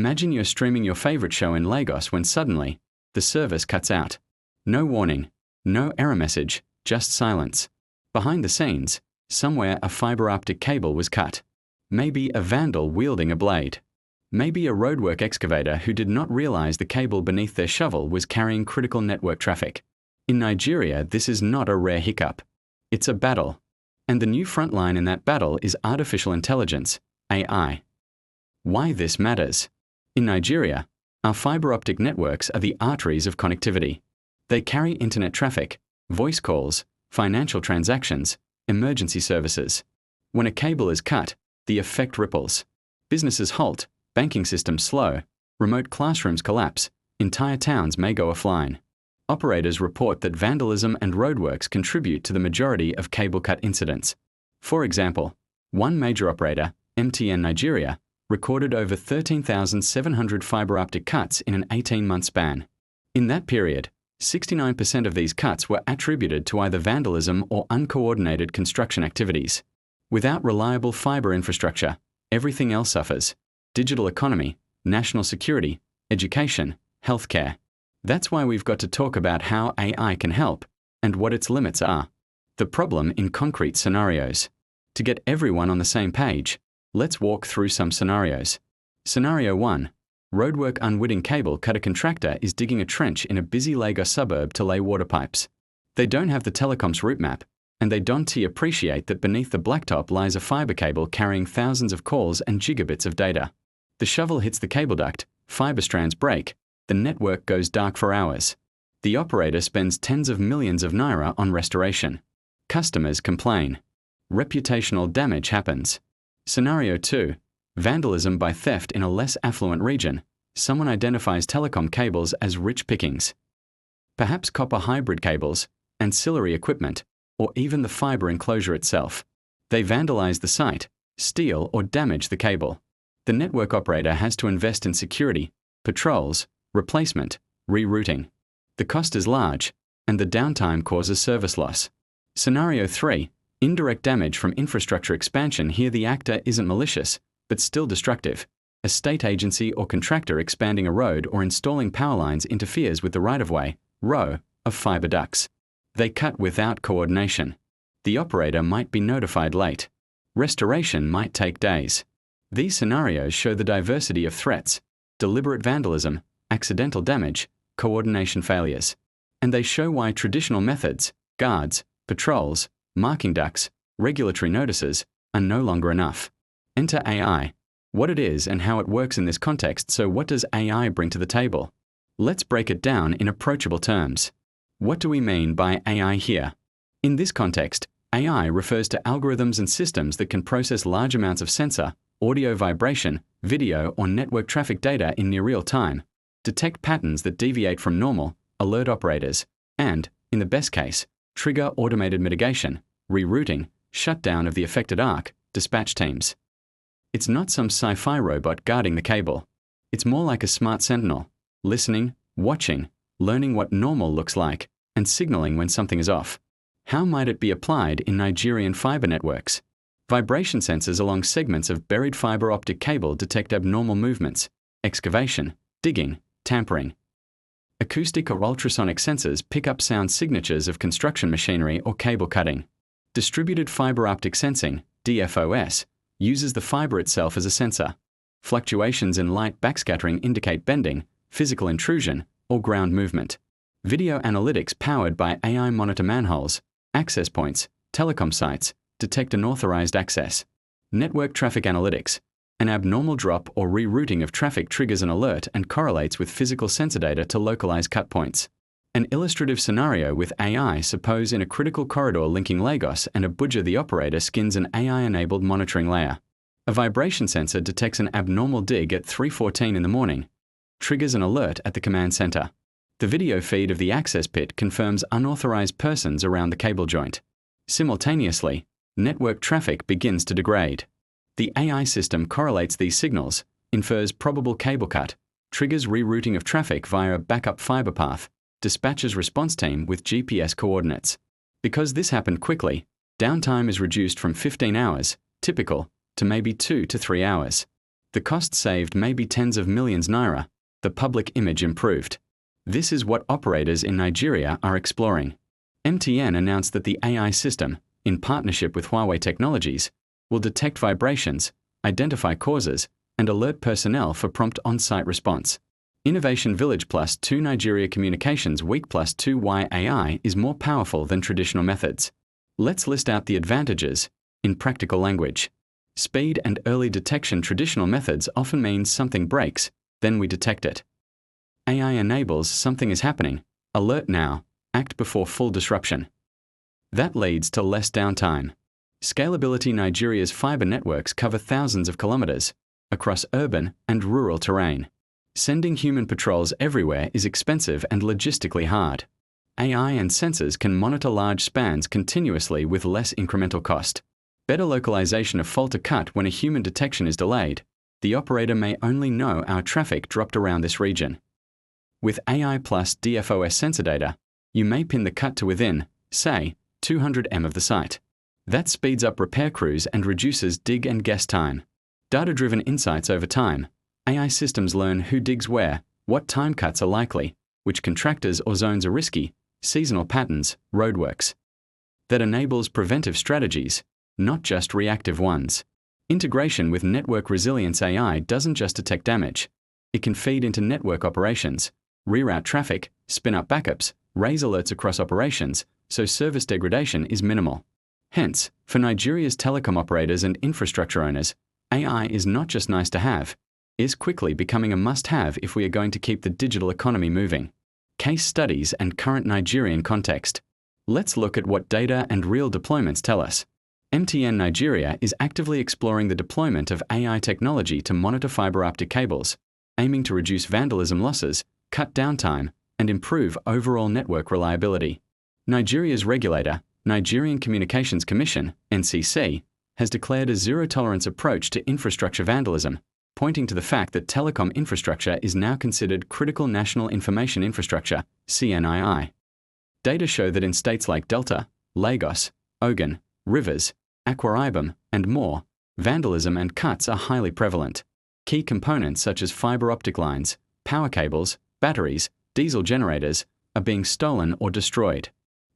Imagine you're streaming your favorite show in Lagos when suddenly, the service cuts out. No warning, no error message, just silence. Behind the scenes, somewhere a fiber optic cable was cut. Maybe a vandal wielding a blade. Maybe a roadwork excavator who did not realize the cable beneath their shovel was carrying critical network traffic. In Nigeria, this is not a rare hiccup. It's a battle. And the new frontline in that battle is artificial intelligence, AI. Why this matters? In Nigeria, our fiber optic networks are the arteries of connectivity. They carry internet traffic, voice calls, financial transactions, emergency services. When a cable is cut, the effect ripples. Businesses halt, banking systems slow, remote classrooms collapse, entire towns may go offline. Operators report that vandalism and roadworks contribute to the majority of cable cut incidents. For example, one major operator, MTN Nigeria, recorded over 13,700 fiber optic cuts in an 18-month span. In that period, 69% of these cuts were attributed to either vandalism or uncoordinated construction activities. Without reliable fiber infrastructure, everything else suffers: digital economy, national security, education, healthcare. That's why we've got to talk about how AI can help and what its limits are. The problem in concrete scenarios. To get everyone on the same page, let's walk through some scenarios. Scenario 1. Roadwork unwitting cable cutter contractor is digging a trench in a busy Lagos suburb to lay water pipes. They don't have the Telecom's route map, and they don't appreciate that beneath the blacktop lies a fiber cable carrying thousands of calls and gigabits of data. The shovel hits the cable duct, fiber strands break, the network goes dark for hours. The operator spends tens of millions of naira on restoration. Customers complain. Reputational damage happens. Scenario 2. Vandalism by theft in a less affluent region. Someone identifies telecom cables as rich pickings. Perhaps copper hybrid cables, ancillary equipment, or even the fiber enclosure itself. They vandalize the site, steal or damage the cable. The network operator has to invest in security, patrols, replacement, rerouting. The cost is large, and the downtime causes service loss. Scenario 3. Indirect damage from infrastructure expansion. Here the actor isn't malicious, but still destructive. A state agency or contractor expanding a road or installing power lines interferes with the right-of-way, row, of fiber ducts. They cut without coordination. The operator might be notified late. Restoration might take days. These scenarios show the diversity of threats: deliberate vandalism, accidental damage, coordination failures. And they show why traditional methods, guards, patrols, marking ducts, regulatory notices, are no longer enough. Enter AI. What it is and how it works in this context. So what does AI bring to the table? Let's break it down in approachable terms. What do we mean by AI here? In this context, AI refers to algorithms and systems that can process large amounts of sensor, audio vibration, video or network traffic data in near real time, detect patterns that deviate from normal, alert operators, and, in the best case, trigger automated mitigation, rerouting, shutdown of the affected arc, dispatch teams. It's not some sci-fi robot guarding the cable. It's more like a smart sentinel, listening, watching, learning what normal looks like, and signaling when something is off. How might it be applied in Nigerian fiber networks? Vibration sensors along segments of buried fiber optic cable detect abnormal movements, excavation, digging, tampering. Acoustic or ultrasonic sensors pick up sound signatures of construction machinery or cable cutting. Distributed fiber optic sensing, DFOS, uses the fiber itself as a sensor. Fluctuations in light backscattering indicate bending, physical intrusion, or ground movement. Video analytics powered by AI monitor manholes, access points, telecom sites, detect unauthorized access. Network traffic analytics. An abnormal drop or rerouting of traffic triggers an alert and correlates with physical sensor data to localize cut points. An illustrative scenario with AI: suppose in a critical corridor linking Lagos and Abuja the operator skins an AI-enabled monitoring layer. A vibration sensor detects an abnormal dig at 3:14 in the morning, triggers an alert at the command center. The video feed of the access pit confirms unauthorized persons around the cable joint. Simultaneously, network traffic begins to degrade. The AI system correlates these signals, infers probable cable cut, triggers rerouting of traffic via a backup fiber path, dispatches response team with GPS coordinates. Because this happened quickly, downtime is reduced from 15 hours, typical, to maybe 2 to 3 hours. The cost saved may be tens of millions naira, the public image improved. This is what operators in Nigeria are exploring. MTN announced that the AI system, in partnership with Huawei Technologies, will detect vibrations, identify causes, and alert personnel for prompt on-site response. Innovation Village Plus 2 Nigeria Communications Week Plus 2 Why AI is more powerful than traditional methods. Let's list out the advantages in practical language. Speed and early detection. Traditional methods often means something breaks, then we detect it. AI enables something is happening, alert now, act before full disruption. That leads to less downtime. Scalability. Nigeria's fiber networks cover thousands of kilometers across urban and rural terrain. Sending human patrols everywhere is expensive and logistically hard. AI and sensors can monitor large spans continuously with less incremental cost. Better localization. A fault or cut when a human detection is delayed. The operator may only know our traffic dropped around this region. With AI plus DFOS sensor data, you may pin the cut to within, say, 200 m of the site. That speeds up repair crews and reduces dig and guess time. Data-driven insights. Over time, AI systems learn who digs where, what time cuts are likely, which contractors or zones are risky, seasonal patterns, roadworks. That enables preventive strategies, not just reactive ones. Integration with network resilience. AI doesn't just detect damage. It can feed into network operations, reroute traffic, spin up backups, raise alerts across operations, so service degradation is minimal. Hence, for Nigeria's telecom operators and infrastructure owners, AI is not just nice to have, is quickly becoming a must-have if we are going to keep the digital economy moving. Case studies and current Nigerian context. Let's look at what data and real deployments tell us. MTN Nigeria is actively exploring the deployment of AI technology to monitor fiber-optic cables, aiming to reduce vandalism losses, cut downtime, and improve overall network reliability. Nigeria's regulator, Nigerian Communications Commission, NCC, has declared a zero-tolerance approach to infrastructure vandalism, pointing to the fact that telecom infrastructure is now considered critical national information infrastructure, CNII. Data show that in states like Delta, Lagos, Ogun, Rivers, Akwa Ibom, and more, vandalism and cuts are highly prevalent. Key components such as fiber-optic lines, power cables, batteries, diesel generators are being stolen or destroyed.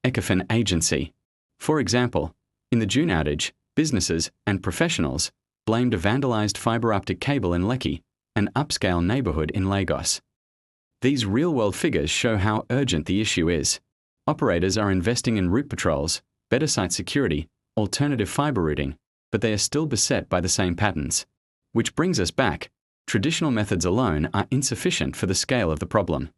Ecofin Agency. For example, in the June outage, businesses and professionals blamed a vandalized fiber-optic cable in Lekki, an upscale neighborhood in Lagos. These real-world figures show how urgent the issue is. Operators are investing in route patrols, better site security, alternative fiber routing, but they are still beset by the same patterns. Which brings us back. Traditional methods alone are insufficient for the scale of the problem.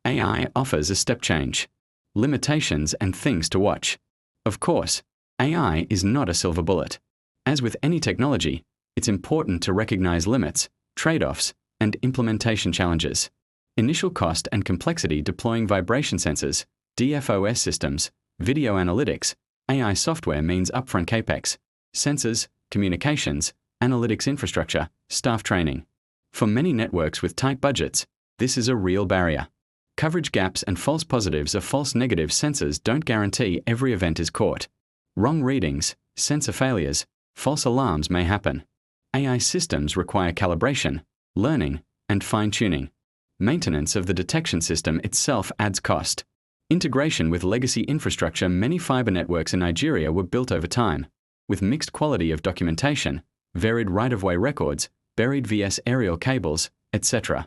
AI offers a step change. Limitations and things to watch. Of course, AI is not a silver bullet. As with any technology, it's important to recognize limits, trade-offs, and implementation challenges. Initial cost and complexity. Deploying vibration sensors, DFOS systems, video analytics, AI software means upfront capex, sensors, communications, analytics infrastructure, staff training. For many networks with tight budgets, this is a real barrier. Coverage gaps and false positives or false negatives. Sensors don't guarantee every event is caught. Wrong readings, sensor failures, false alarms may happen. AI systems require calibration, learning, and fine-tuning. Maintenance of the detection system itself adds cost. Integration with legacy infrastructure. Many fiber networks in Nigeria were built over time, with mixed quality of documentation, varied right-of-way records, buried vs aerial cables, etc.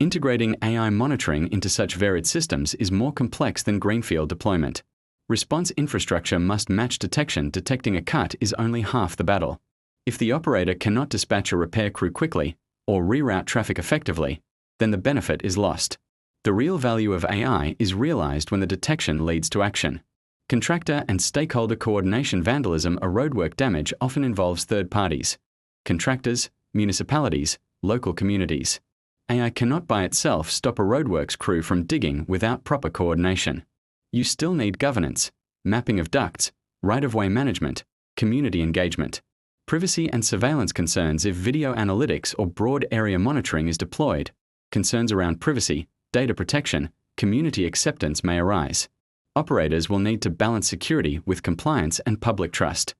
Integrating AI monitoring into such varied systems is more complex than greenfield deployment. Response infrastructure must match detection. Detecting a cut is only half the battle. If the operator cannot dispatch a repair crew quickly or reroute traffic effectively, then the benefit is lost. The real value of AI is realized when the detection leads to action. Contractor and stakeholder coordination. Vandalism or roadwork damage often involves third parties, contractors, municipalities, local communities. AI cannot by itself stop a roadworks crew from digging without proper coordination. You still need governance, mapping of ducts, right-of-way management, community engagement. Privacy and surveillance concerns. If video analytics or broad area monitoring is deployed, concerns around privacy, data protection, community acceptance may arise. Operators will need to balance security with compliance and public trust.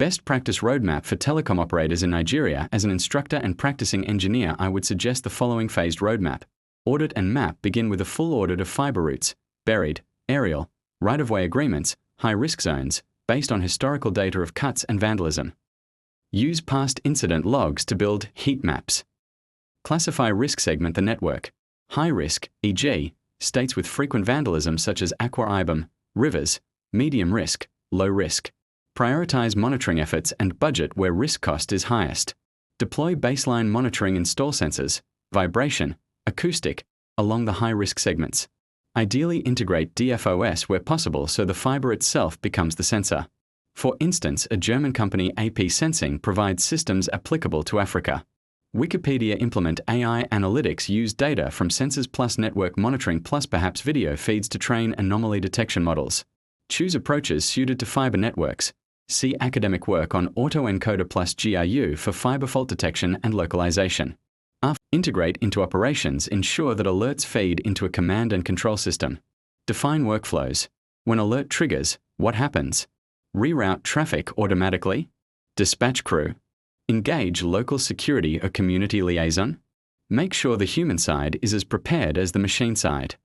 Best practice roadmap for telecom operators in Nigeria. As an instructor and practicing engineer, I would suggest the following phased roadmap. Audit and map. Begin with a full audit of fiber routes, buried, aerial, right-of-way agreements, high-risk zones, based on historical data of cuts and vandalism. Use past incident logs to build heat maps. Classify risk. Segment the network. High risk, e.g., states with frequent vandalism such as Akwa Ibom, rivers. Medium risk, low risk. Prioritize monitoring efforts and budget where risk cost is highest. Deploy baseline monitoring. Install sensors, vibration, acoustic, along the high-risk segments. Ideally integrate DFOS where possible so the fiber itself becomes the sensor. For instance, a German company, AP Sensing, provides systems applicable to Africa. Wikipedia. Implement AI analytics. Use data from sensors plus network monitoring plus perhaps video feeds to train anomaly detection models. Choose approaches suited to fiber networks. See academic work on autoencoder plus GRU for fiber fault detection and localization. Integrate into operations. Ensure that alerts feed into a command and control system. Define workflows. When alert triggers, what happens? Reroute traffic automatically. Dispatch crew. Engage local security or community liaison. Make sure the human side is as prepared as the machine side.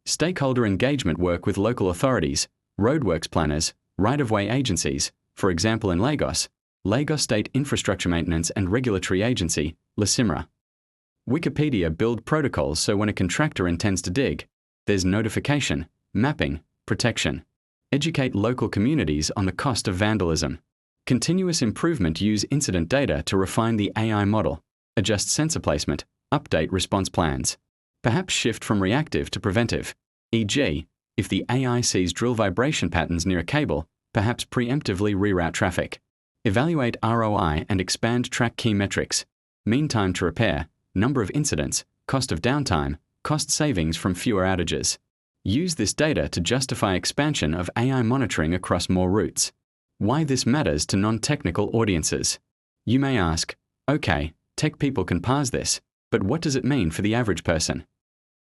Stakeholder engagement. Work with local authorities, roadworks planners, right-of-way agencies, for example in Lagos, Lagos State Infrastructure Maintenance and Regulatory Agency, LASIMRA. Wikipedia. Build protocols so when a contractor intends to dig, there's notification, mapping, protection. Educate local communities on the cost of vandalism. Continuous improvement. Use incident data to refine the AI model, adjust sensor placement, update response plans. Perhaps shift from reactive to preventive, e.g., if the AI sees drill vibration patterns near a cable, perhaps preemptively reroute traffic. Evaluate ROI and expand track key metrics. Mean time to repair, number of incidents, cost of downtime, cost savings from fewer outages. Use this data to justify expansion of AI monitoring across more routes. Why this matters to non-technical audiences. You may ask, okay, tech people can parse this, but what does it mean for the average person?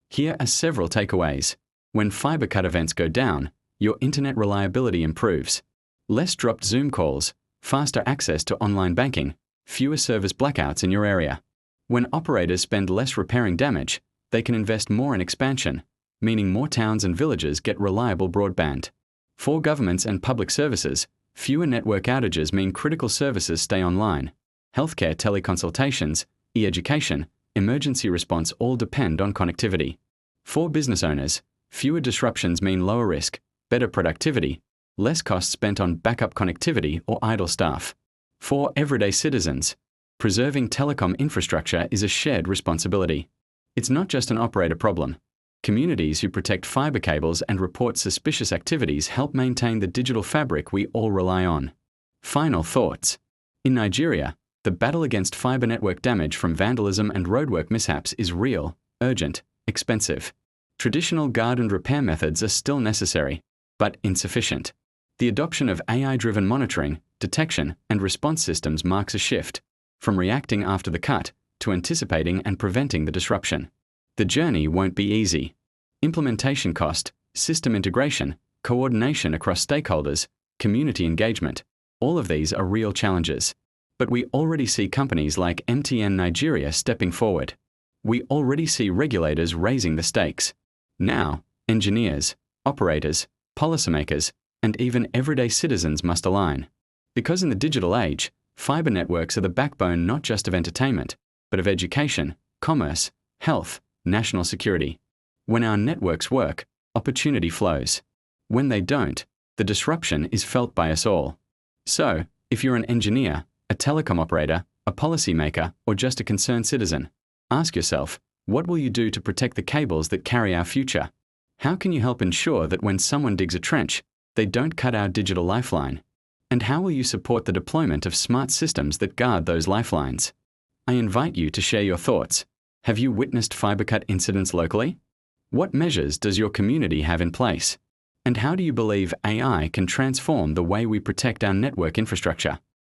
Here are several takeaways. When fiber cut events go down, your internet reliability improves. Less dropped Zoom calls, faster access to online banking, fewer service blackouts in your area. When operators spend less repairing damage, they can invest more in expansion, meaning more towns and villages get reliable broadband. For governments and public services, fewer network outages mean critical services stay online. Healthcare, teleconsultations, e-education, emergency response all depend on connectivity. For business owners, fewer disruptions mean lower risk, better productivity, less costs spent on backup connectivity or idle staff. For everyday citizens, preserving telecom infrastructure is a shared responsibility. It's not just an operator problem. Communities who protect fiber cables and report suspicious activities help maintain the digital fabric we all rely on. Final thoughts. In Nigeria, the battle against fiber network damage from vandalism and roadwork mishaps is real, urgent, expensive. Traditional guard and repair methods are still necessary, but insufficient. The adoption of AI-driven monitoring, detection, and response systems marks a shift, from reacting after the cut to anticipating and preventing the disruption. The journey won't be easy. Implementation cost, system integration, coordination across stakeholders, community engagement, all of these are real challenges. But we already see companies like MTN Nigeria stepping forward. We already see regulators raising the stakes. Now, engineers, operators, policymakers, and even everyday citizens must align. Because in the digital age, fiber networks are the backbone not just of entertainment, but of education, commerce, health, national security. When our networks work, opportunity flows. When they don't, the disruption is felt by us all. So, if you're an engineer, a telecom operator, a policymaker, or just a concerned citizen, ask yourself, what will you do to protect the cables that carry our future? How can you help ensure that when someone digs a trench, they don't cut our digital lifeline? And how will you support the deployment of smart systems that guard those lifelines? I invite you to share your thoughts. Have you witnessed fiber cut incidents locally? What measures does your community have in place? And how do you believe AI can transform the way we protect our network infrastructure?